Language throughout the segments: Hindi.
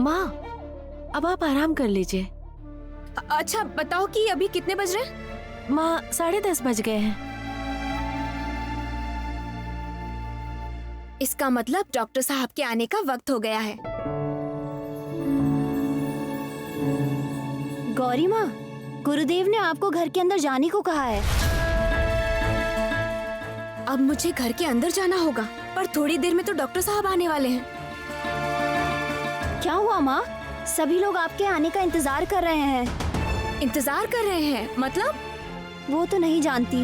माँ, अब आप आराम कर लीजिए। अच्छा बताओ कि अभी कितने बज रहे हैं? माँ, 10:30 बज गए हैं। इसका मतलब डॉक्टर साहब के आने का वक्त हो गया है। गौरी माँ, गुरुदेव ने आपको घर के अंदर जाने को कहा है। अब मुझे घर के अंदर जाना होगा, पर थोड़ी देर में तो डॉक्टर साहब आने वाले हैं। क्या हुआ माँ? सभी लोग आपके आने का इंतजार कर रहे हैं। इंतजार कर रहे हैं मतलब? वो तो नहीं जानती।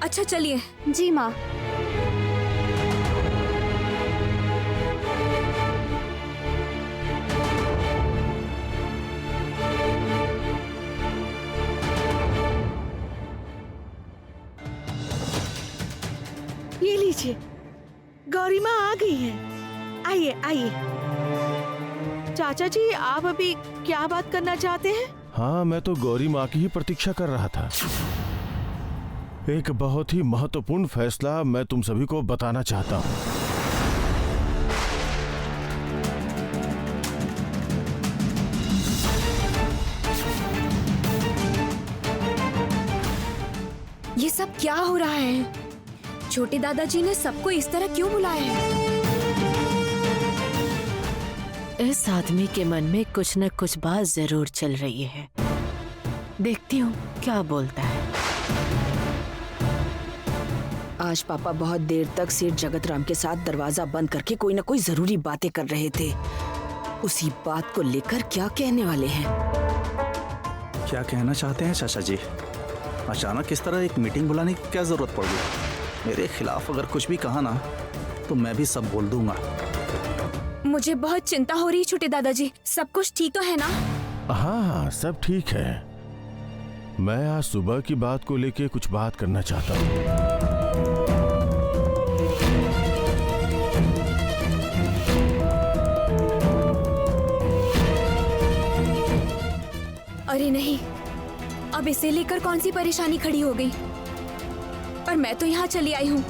अच्छा चलिए। जी माँ। ये लीजिए, गौरी माँ आ गई हैं। आइए आइए। चाचा जी, आप अभी क्या बात करना चाहते हैं? हाँ, मैं तो गौरी माँ की ही प्रतीक्षा कर रहा था। एक बहुत ही महत्वपूर्ण फैसला मैं तुम सभी को बताना चाहता हूँ। ये सब क्या हो रहा है? छोटे दादाजी ने सबको इस तरह क्यों बुलाया है? इस आदमी के मन में कुछ न कुछ बात जरूर चल रही है। देखती हूँ क्या बोलता है। आज पापा बहुत देर तक सेठ जगत राम के साथ दरवाजा बंद करके कोई ना कोई जरूरी बातें कर रहे थे। उसी बात को लेकर क्या कहने वाले हैं? क्या कहना चाहते हैं चाचा जी? अचानक इस तरह एक मीटिंग बुलाने की क्या जरूरत पड़ गई? मेरे खिलाफ अगर कुछ भी कहा ना तो मैं भी सब बोल दूंगा। मुझे बहुत चिंता हो रही है छोटे दादाजी। सब कुछ ठीक तो है ना? हाँ, सब ठीक है। मैं आज सुबह की बात को लेके कुछ बात करना चाहता हूँ। अरे नहीं, अब इसे लेकर कौन सी परेशानी खड़ी हो गई? पर मैं तो यहाँ चली आई हूँ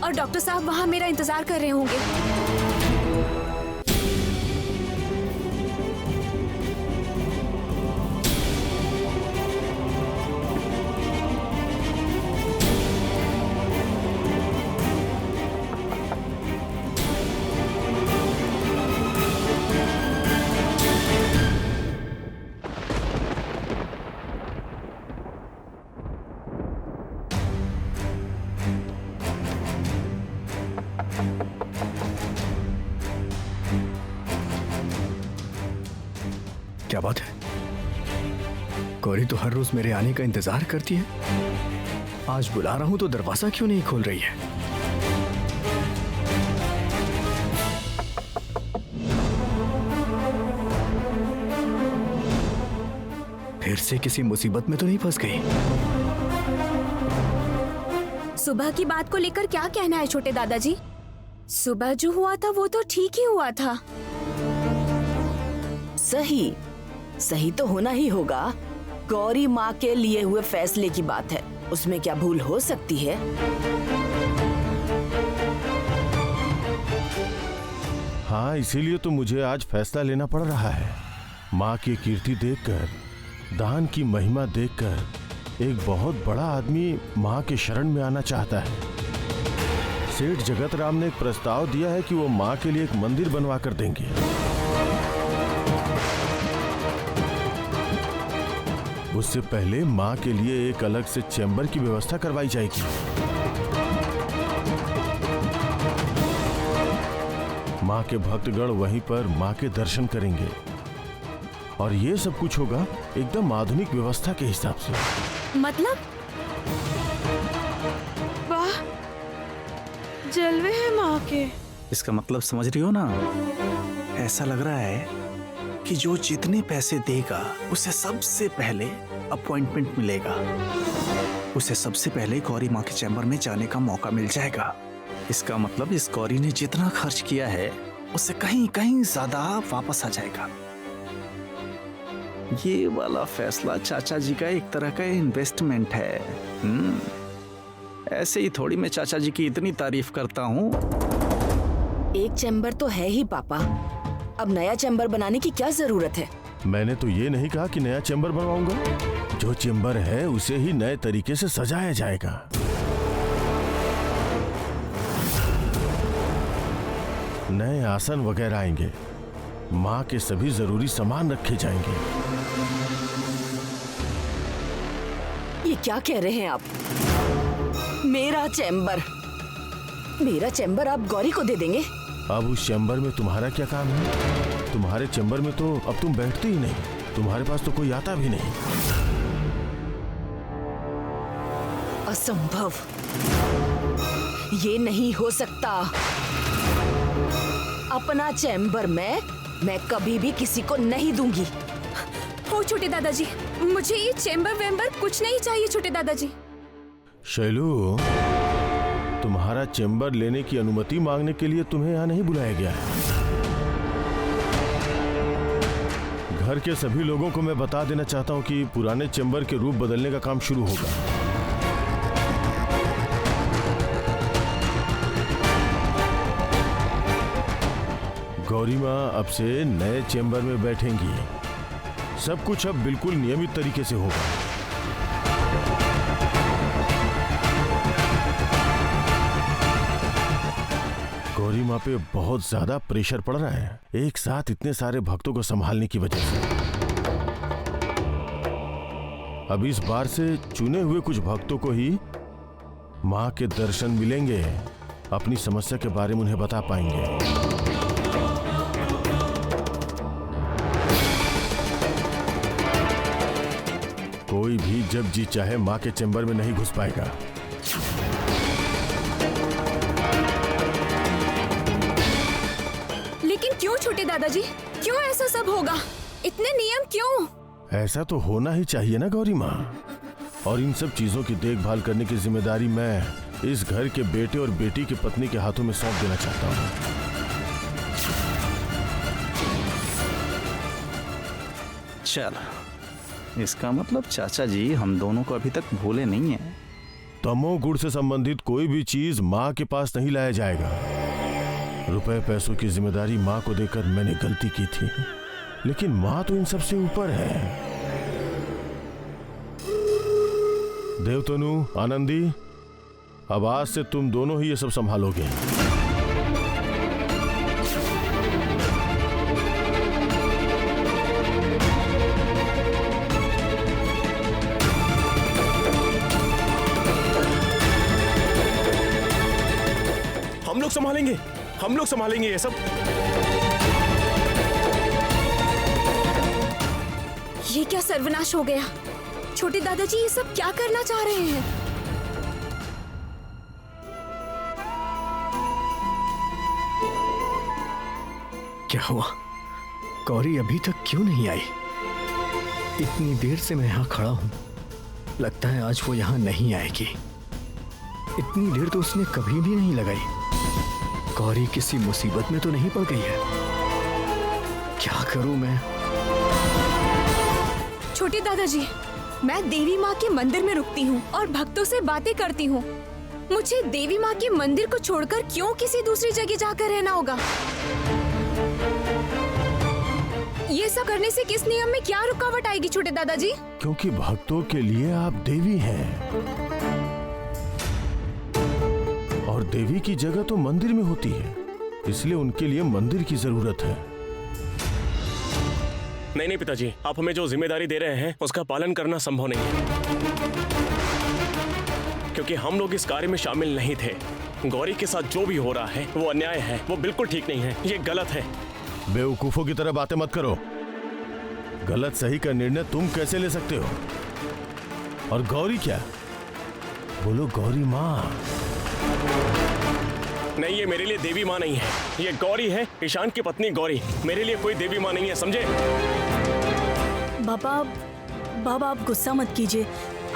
और डॉक्टर साहब वहाँ मेरा इंतजार कर रहे होंगे। क्या बात है? गौरी तो हर रोज मेरे आने का इंतजार करती है। आज बुला रहा हूं तो दरवाजा क्यों नहीं खोल रही है? फिर से किसी मुसीबत में तो नहीं फंस गई? सुबह की बात को लेकर क्या कहना है छोटे दादाजी? सुबह जो हुआ था वो तो ठीक ही हुआ था। सही सही तो होना ही होगा। गौरी माँ के लिए हुए फैसले की बात है, उसमें क्या भूल हो सकती है? हाँ, इसीलिए तो मुझे आज फैसला लेना पड़ रहा है। माँ की कीर्ति देखकर, दान की महिमा देखकर एक बहुत बड़ा आदमी माँ के शरण में आना चाहता है। सेठ जगत राम ने एक प्रस्ताव दिया है कि वो माँ के लिए एक मंदिर बनवा कर देंगे। उससे पहले माँ के लिए एक अलग से चैम्बर की व्यवस्था करवाई जाएगी। माँ के भक्तगण वहीं पर माँ के दर्शन करेंगे और ये सब कुछ होगा एकदम आधुनिक व्यवस्था के हिसाब से। मतलब? वाह, जलवे हैं माँ के। इसका मतलब समझ रही हो ना? ऐसा लग रहा है कि जो जितने पैसे देगा उसे सबसे पहले अपॉइंटमेंट मिलेगा। उसे सबसे पहले गौरी माँ के चैम्बर में जाने का मौका मिल जाएगा। इसका मतलब इस गौरी ने जितना खर्च किया है उससे कहीं कहीं ज्यादा वापस आ जाएगा। ये वाला फैसला चाचा जी का एक तरह का इन्वेस्टमेंट है। ऐसे ही थोड़ी मैं चाचा जी की इतनी तारीफ करता हूँ। एक चैम्बर तो है ही पापा, अब नया चैम्बर बनाने की क्या जरूरत है? मैंने तो ये नहीं कहा कि नया चैम्बर बनवाऊंगा। जो चैम्बर है उसे ही नए तरीके से सजाया जाएगा। नए आसन वगैरह आएंगे, माँ के सभी जरूरी सामान रखे जाएंगे। ये क्या कह रहे हैं आप? मेरा चैम्बर आप गौरी को दे देंगे? अब उस चैम्बर में तुम्हारा क्या काम है? तुम्हारे चैम्बर में तो अब तुम बैठते ही नहीं, तुम्हारे पास तो कोई आता भी नहीं। असंभव, ये नहीं हो सकता। अपना चैम्बर मैं कभी भी किसी को नहीं दूंगी। हो छोटे दादाजी, मुझे ये चैम्बर वेम्बर कुछ नहीं चाहिए छोटे दादाजी। शैलू, तुम्हारा चैम्बर लेने की अनुमति मांगने के लिए तुम्हें यहाँ नहीं बुलाया गया है। घर के सभी लोगों को मैं बता देना चाहता हूँ कि पुराने चैम्बर के रूप बदलने का काम शुरू होगा। गौरी माँ अब से नए चैम्बर में बैठेंगी। सब कुछ अब बिल्कुल नियमित तरीके से होगा। गौरी माँ पे बहुत ज्यादा प्रेशर पड़ रहा है, एक साथ इतने सारे भक्तों को संभालने की वजह से। अब इस बार से चुने हुए कुछ भक्तों को ही माँ के दर्शन मिलेंगे, अपनी समस्या के बारे में उन्हें बता पाएंगे। कोई भी जब जी चाहे माँ के चैम्बर में नहीं घुस पाएगा। लेकिन क्यों छोटे दादाजी, क्यों ऐसा सब होगा? इतने नियम क्यों? ऐसा तो होना ही चाहिए ना गौरी माँ। और इन सब चीजों की देखभाल करने की जिम्मेदारी मैं इस घर के बेटे और बेटी की पत्नी के हाथों में सौंप देना चाहता हूँ। चल, इसका मतलब चाचा जी हम दोनों को अभी तक भूले नहीं है। तमोगुण से संबंधित कोई भी चीज माँ के पास नहीं लाया जाएगा। रुपए पैसों की जिम्मेदारी माँ को देकर मैंने गलती की थी, लेकिन माँ तो इन सबसे ऊपर है। देवतनु, आनंदी, अब आज से तुम दोनों ही ये सब संभालोगे। हम लोग संभालेंगे ये सब। ये क्या सर्वनाश हो गया? छोटे दादाजी ये सब क्या करना चाह रहे हैं? क्या हुआ? गौरी अभी तक क्यों नहीं आई? इतनी देर से मैं यहाँ खड़ा हूँ, लगता है आज वो यहाँ नहीं आएगी। इतनी देर तो उसने कभी भी नहीं लगाई। गौरी किसी मुसीबत में तो नहीं पड़ गई है? क्या करूं मैं? छोटे दादाजी, मैं देवी माँ के मंदिर में रुकती हूँ और भक्तों से बातें करती हूँ। मुझे देवी माँ के मंदिर को छोड़कर क्यों किसी दूसरी जगह जाकर रहना होगा? ये सब करने से किस नियम में क्या रुकावट आएगी छोटे दादाजी? क्योंकि भक्तों के लिए आप देवी हैं, और देवी की जगह तो मंदिर में होती है, इसलिए उनके लिए मंदिर की जरूरत है। नहीं पिताजी, आप हमें जो जिम्मेदारी दे रहे हैं उसका पालन करना संभव नहीं है, क्योंकि हम लोग इस कार्य में शामिल नहीं थे। गौरी के साथ जो भी हो रहा है वो अन्याय है, वो बिल्कुल ठीक नहीं है, ये गलत है। बेवकूफों की तरह बातें मत करो। गलत सही का निर्णय तुम कैसे ले सकते हो? और गौरी क्या? बोलो गौरी माँ। नहीं, ये मेरे लिए देवी माँ नहीं है, ये गौरी है, ईशान की पत्नी गौरी। मेरे लिए कोई देवी माँ नहीं है, समझे? बाबा आप गुस्सा मत कीजिए।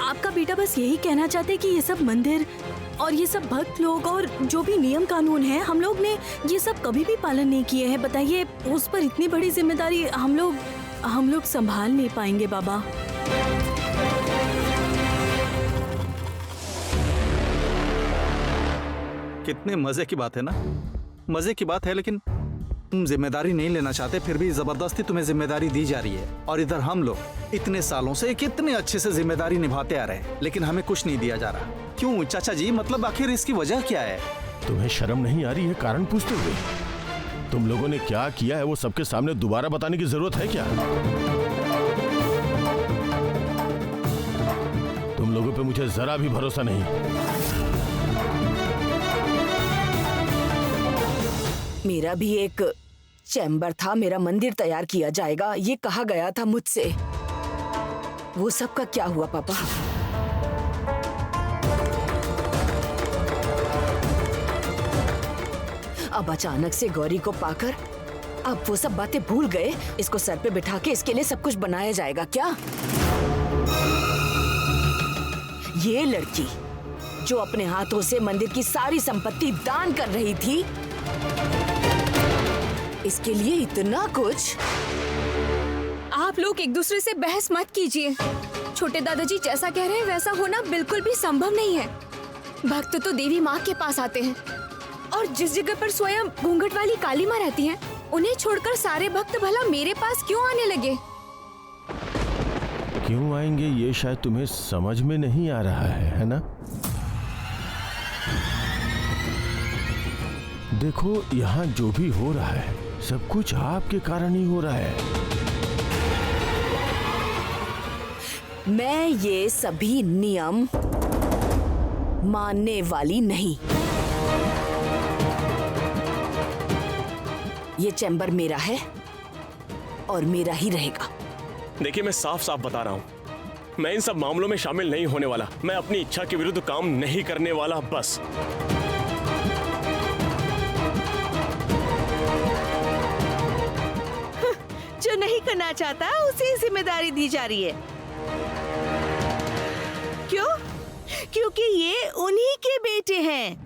आपका बेटा बस यही कहना चाहते हैं कि ये सब मंदिर और ये सब भक्त लोग और जो भी नियम कानून है, हम लोग ने ये सब कभी भी पालन नहीं किए हैं। बताइए, उस पर इतनी बड़ी जिम्मेदारी हम लोग संभाल नहीं पाएंगे बाबा। कितने मजे की बात है ना, मजे की बात है, लेकिन तुम जिम्मेदारी नहीं लेना चाहते, फिर भी जबरदस्ती तुम्हें जिम्मेदारी दी जा रही है। और इधर हम लोग इतने सालों से कितने अच्छे से जिम्मेदारी निभाते आ रहे हैं, लेकिन हमें कुछ नहीं दिया जा रहा। क्यों चाचा जी, मतलब आखिर इसकी वजह क्या है? तुम्हें शर्म नहीं आ रही है कारण पूछते हुए? तुम लोगों ने क्या किया है वो सबके सामने दोबारा बताने की जरूरत है क्या? तुम लोगों पे मुझे जरा भी भरोसा नहीं। मेरा भी एक चैम्बर था, मेरा मंदिर तैयार किया जाएगा, ये कहा गया था मुझसे। वो सब का क्या हुआ पापा? अब अचानक से गौरी को पाकर अब वो सब बातें भूल गए। इसको सर पे बिठा के इसके लिए सब कुछ बनाया जाएगा क्या? ये लड़की जो अपने हाथों से मंदिर की सारी संपत्ति दान कर रही थी, इसके लिए इतना कुछ? आप लोग एक दूसरे से बहस मत कीजिए। छोटे दादाजी जैसा कह रहे हैं वैसा होना बिल्कुल भी संभव नहीं है। भक्त तो देवी माँ के पास आते हैं, और जिस जगह पर स्वयं घूंघट वाली काली माँ रहती हैं, उन्हें छोड़कर सारे भक्त भला मेरे पास क्यों आने लगे? क्यों आएंगे ये शायद तुम्हें समझ में नहीं आ रहा है ना? देखो, यहाँ जो भी हो रहा है सब कुछ आपके कारण ही हो रहा है। मैं ये सभी नियम मानने वाली नहीं। ये चैम्बर मेरा है और मेरा ही रहेगा। देखिए, मैं साफ साफ बता रहा हूँ, मैं इन सब मामलों में शामिल नहीं होने वाला। मैं अपनी इच्छा के विरुद्ध काम नहीं करने वाला, बस। जो नहीं करना चाहता उसे जिम्मेदारी दी जा रही है। क्यों? क्योंकि ये उन्हीं के बेटे हैं।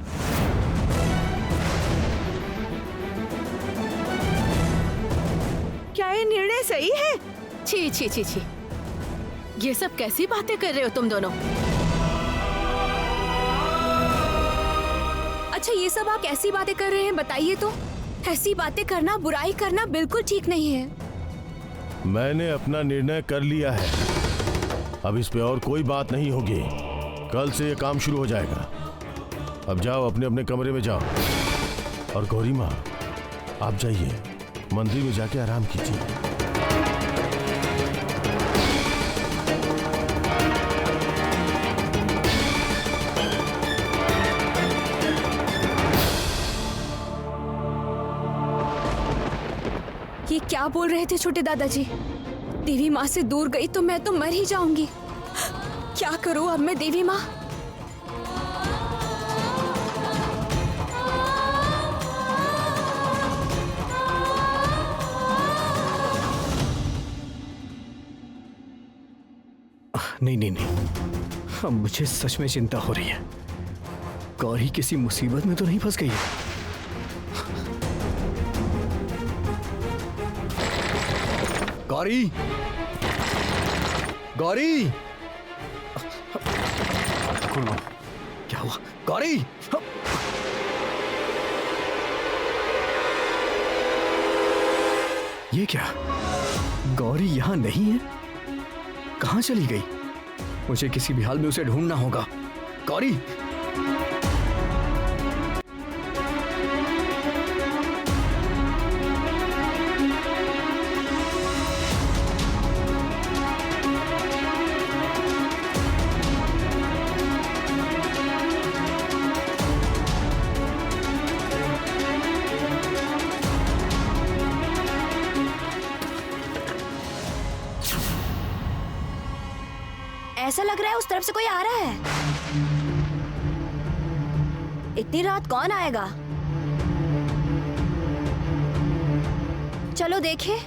क्या ये निर्णय सही है? छी छी छी छी, ये सब कैसी बातें कर रहे हो तुम दोनों? अच्छा, ये सब आप कैसी बातें कर रहे हैं बताइए तो। ऐसी बातें करना, बुराई करना बिल्कुल ठीक नहीं है। मैंने अपना निर्णय कर लिया है, अब इस पे और कोई बात नहीं होगी। कल से ये काम शुरू हो जाएगा। अब जाओ, अपने अपने कमरे में जाओ। और गौरी माँ, आप जाइए, मंदिर में जाके आराम कीजिए। ये क्या बोल रहे थे छोटे दादाजी? देवी माँ से दूर गई तो मैं तो मर ही जाऊंगी। क्या करूं अब मैं देवी माँ? नहीं नहीं नहीं, अब मुझे सच में चिंता हो रही है। गौरी किसी मुसीबत में तो नहीं फंस गई है? गौरी, गौरी, क्या हुआ? गौरी, ये क्या? गौरी यहाँ नहीं है? कहाँ चली गई? मुझे किसी भी हाल में उसे ढूंढना होगा। गौरी! ऐसा लग रहा है उस तरफ से कोई आ रहा है। इतनी रात कौन आएगा? चलो देखें।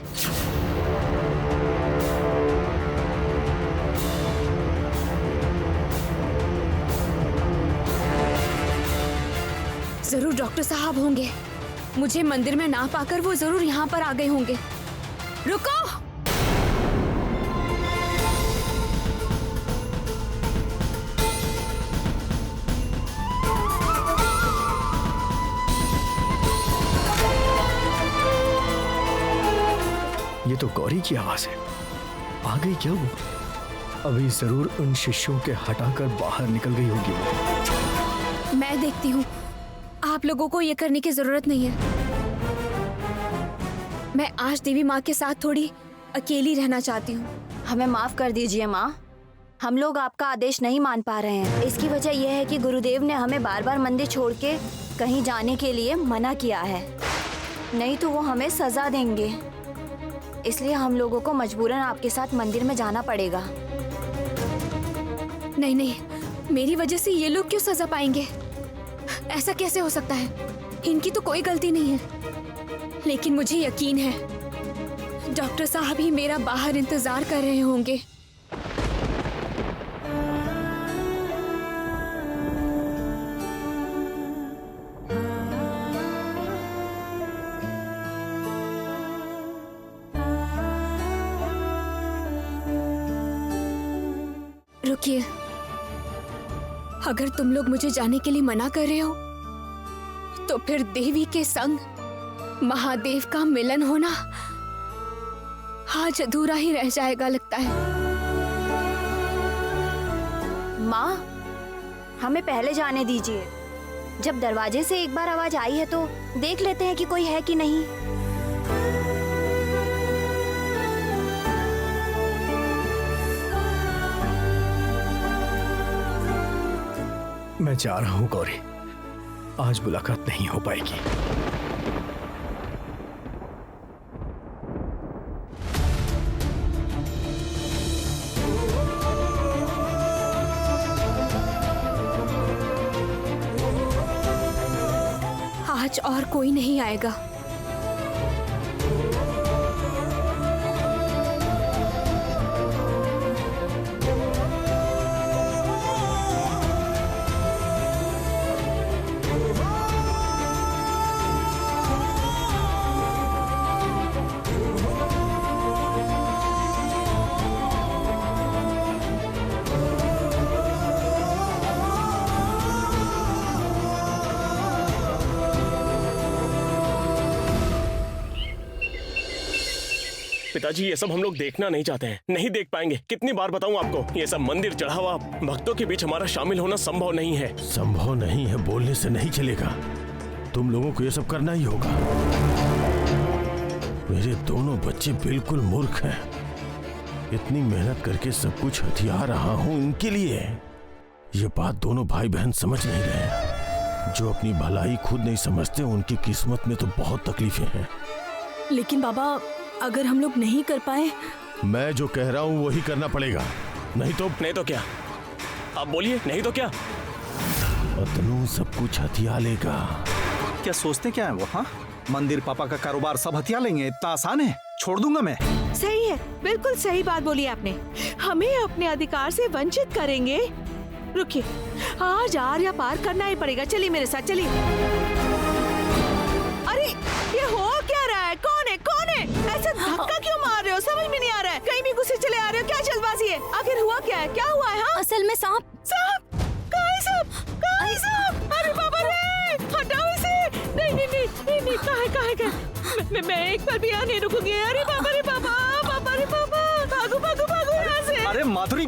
जरूर डॉक्टर साहब होंगे। मुझे मंदिर में ना पाकर वो जरूर यहाँ पर आ गए होंगे। रुको! तो गौरी की आवाज है। आ गई क्या वो? अभी जरूर उन शिष्यों के हटाकर बाहर निकल गई होगी वो। मैं देखती हूँ, आप लोगों को ये करने की जरूरत नहीं है। मैं आज देवी माँ के साथ थोड़ी अकेली रहना चाहती हूँ। हमें माफ कर दीजिए माँ, हम लोग आपका आदेश नहीं मान पा रहे हैं। इसकी वजह यह है कि गुरुदेव ने हमें बार बार मंदिर छोड़ के कहीं जाने के लिए मना किया है, नहीं तो वो हमें सजा देंगे। इसलिए हम लोगों को मजबूरन आपके साथ मंदिर में जाना पड़ेगा। नहीं नहीं, मेरी वजह से ये लोग क्यों सजा पाएंगे? ऐसा कैसे हो सकता है? इनकी तो कोई गलती नहीं है। लेकिन मुझे यकीन है डॉक्टर साहब ही मेरा बाहर इंतजार कर रहे होंगे। रुकिए, अगर तुम लोग मुझे जाने के लिए मना कर रहे हो तो फिर देवी के संग महादेव का मिलन होना आज अधूरा ही रह जाएगा लगता है। माँ, हमें पहले जाने दीजिए। जब दरवाजे से एक बार आवाज आई है तो देख लेते हैं कि कोई है कि नहीं। मैं जा रहा हूँ गौरी, आज मुलाकात नहीं हो पाएगी। आज और कोई नहीं आएगा। पिताजी, ये सब हम लोग देखना नहीं चाहते हैं, नहीं देख पाएंगे। कितनी बार बताऊं आपको, ये सब मंदिर चढ़ा हुआ भक्तों के बीच हमारा शामिल होना संभव नहीं है। संभव नहीं है बोलने से नहीं चलेगा, तुम लोगों को ये सब करना ही होगा। मेरे दोनों बच्चे बिल्कुल मूर्ख हैं। इतनी मेहनत करके सब कुछ हथिया रहा हूं इनके लिए। ये बात दोनों भाई बहन समझ नहीं रहे। जो अपनी भलाई खुद नहीं समझते उनकी किस्मत में तो बहुत तकलीफें हैं। लेकिन बाबा, अगर हम लोग नहीं कर पाए? मैं जो कह रहा हूँ वही करना पड़ेगा, नहीं तो क्या? आप बोलिए, नहीं तो क्या? अतनू सब कुछ हथिया लेगा। क्या सोचते क्या है वो? हाँ, मंदिर पापा का कारोबार सब हथिया लेंगे? इतना आसान है? छोड़ दूंगा मैं। सही है, बिल्कुल सही बात बोली आपने। हमें अपने अधिकार से वंचित करेंगे। रुकिए, आज आर्या पार करना ही पड़ेगा। चलिए मेरे साथ, चलिए। अरे ये हो क्या रहा है? कौन है? कौन है? ऐसा धक्का क्यों मार रहे हो? समझ में नहीं आ रहा है। कहीं भी गुस्से चले आ रहे हो? क्या जल्दबाजी है? आखिर हुआ क्या है? क्या हुआ है? हाँ? असल में सांप। सांप? कहाँ है सांप? कहाँ है सांप? अरे बाबा रे, हटाओ इसे। नहीं नहीं नहीं नहीं नहीं, कहाँ है? मैं एक पल भी यहाँ नहीं रुकूंगी। अरे बाबा रे बाबा, बाबा रे बाबा, भागो भागो भागो यहाँ से। अरे माधुरी,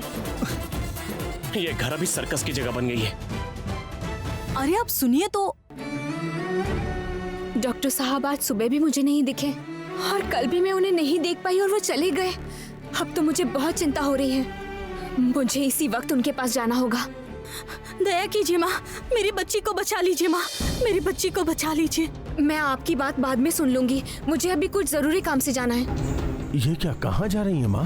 ये घर अभी सर्कस की जगह बन गई है। अरे आप सुनिए तो। डॉक्टर साहब आज सुबह भी मुझे नहीं दिखे और कल भी मैं उन्हें नहीं देख पाई और वो चले गए। अब तो मुझे बहुत चिंता हो रही है। मुझे इसी वक्त उनके पास जाना होगा। दया कीजिए माँ, मेरी बच्ची को बचा लीजिए माँ, मेरी बच्ची को बचा लीजिए। मैं आपकी बात बाद में सुन लूंगी, मुझे अभी कुछ जरूरी काम से जाना है। ये क्या, कहाँ जा रही है माँ?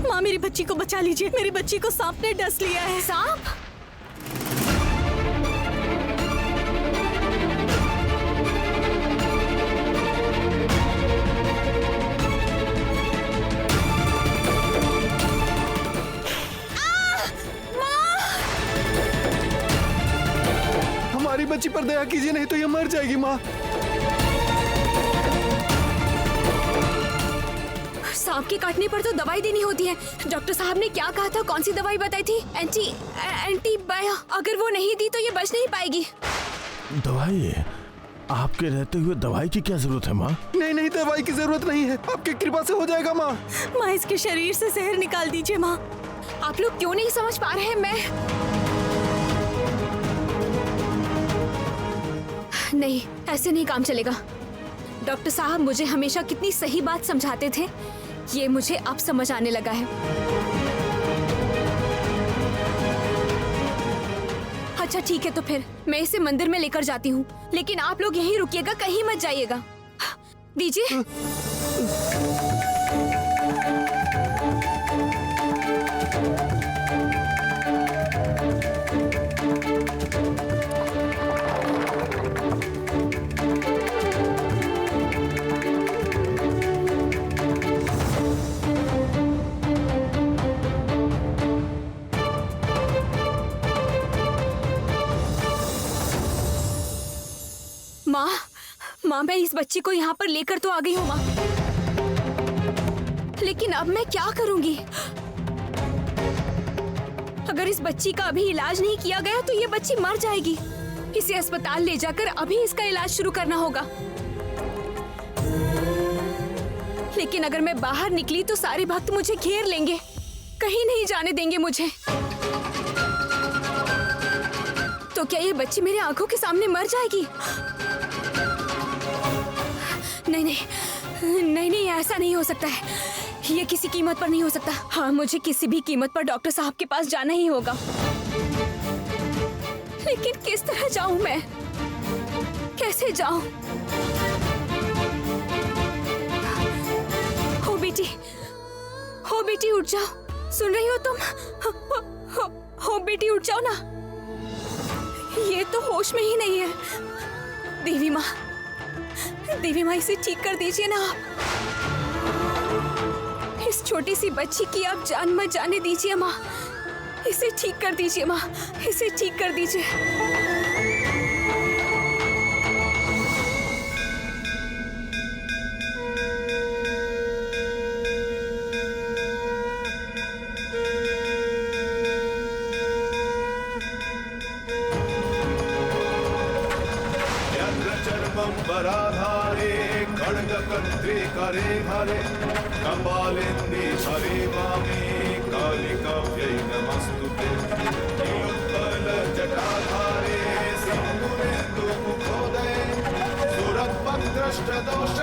माँ मेरी बच्ची को बचा लीजिए, मेरी बच्ची को सांप ने डस लिया है। सांप? हमारी बच्ची पर दया कीजिए, नहीं तो ये मर जाएगी। माँ, सांप के काटने पर तो दवाई देनी होती है। डॉक्टर साहब ने क्या कहा था? कौन सी दवाई बताई थी? एंटीबायो। अगर वो नहीं दी तो ये बच नहीं पाएगी। दवाई? आपके रहते हुए दवाई की क्या जरूरत है माँ? नहीं नहीं, दवाई की जरूरत नहीं है, आपकी कृपा से हो जाएगा माँ। माँ इसके शरीर से जहर निकाल दीजिए माँ। आप लोग क्यों नहीं समझ पा रहे हैं? नहीं, ऐसे नहीं काम चलेगा। डॉक्टर साहब मुझे हमेशा कितनी सही बात समझाते थे, ये मुझे अब समझ आने लगा है। अच्छा ठीक है, तो फिर मैं इसे मंदिर में लेकर जाती हूँ, लेकिन आप लोग यहीं रुकिएगा, कहीं मत जाइएगा। दीजिए। माँ, मैं इस बच्ची को यहाँ पर लेकर तो आ गई हूँ माँ, लेकिन अब मैं क्या करूँगी? अगर इस बच्ची का अभी इलाज नहीं किया गया तो ये बच्ची मर जाएगी। इसे अस्पताल ले जाकर अभी इसका इलाज शुरू करना होगा। लेकिन अगर मैं बाहर निकली तो सारे भक्त मुझे घेर लेंगे, कहीं नहीं जाने देंगे मुझे। तो क्या ये बच्ची मेरे आंखों के सामने मर जाएगी? नहीं नहीं नहीं नहीं, ऐसा नहीं हो सकता है, ये किसी कीमत पर नहीं हो सकता। हाँ, मुझे किसी भी कीमत पर डॉक्टर साहब के पास जाना ही होगा, लेकिन किस तरह जाऊं मैं? कैसे जाऊं? हो बेटी उठ जाओ, सुन रही हो तुम? हो बेटी उठ जाओ ना, ये तो होश में ही नहीं है। देवी माँ, इसे ठीक कर दीजिए ना आप। इस छोटी सी बच्ची की आप जान मत जाने दीजिए माँ, इसे ठीक कर दीजिए माँ, इसे ठीक कर दीजिए। बराधारे खड्गकर्त्रे करे हरे कपालेन्दे हरे वामे कालिकाव्यै नमस्तुते नीलोत्पलजटाधारे सिंदूरेन्दुमुखोदये सुरद्भद्रष्टदोष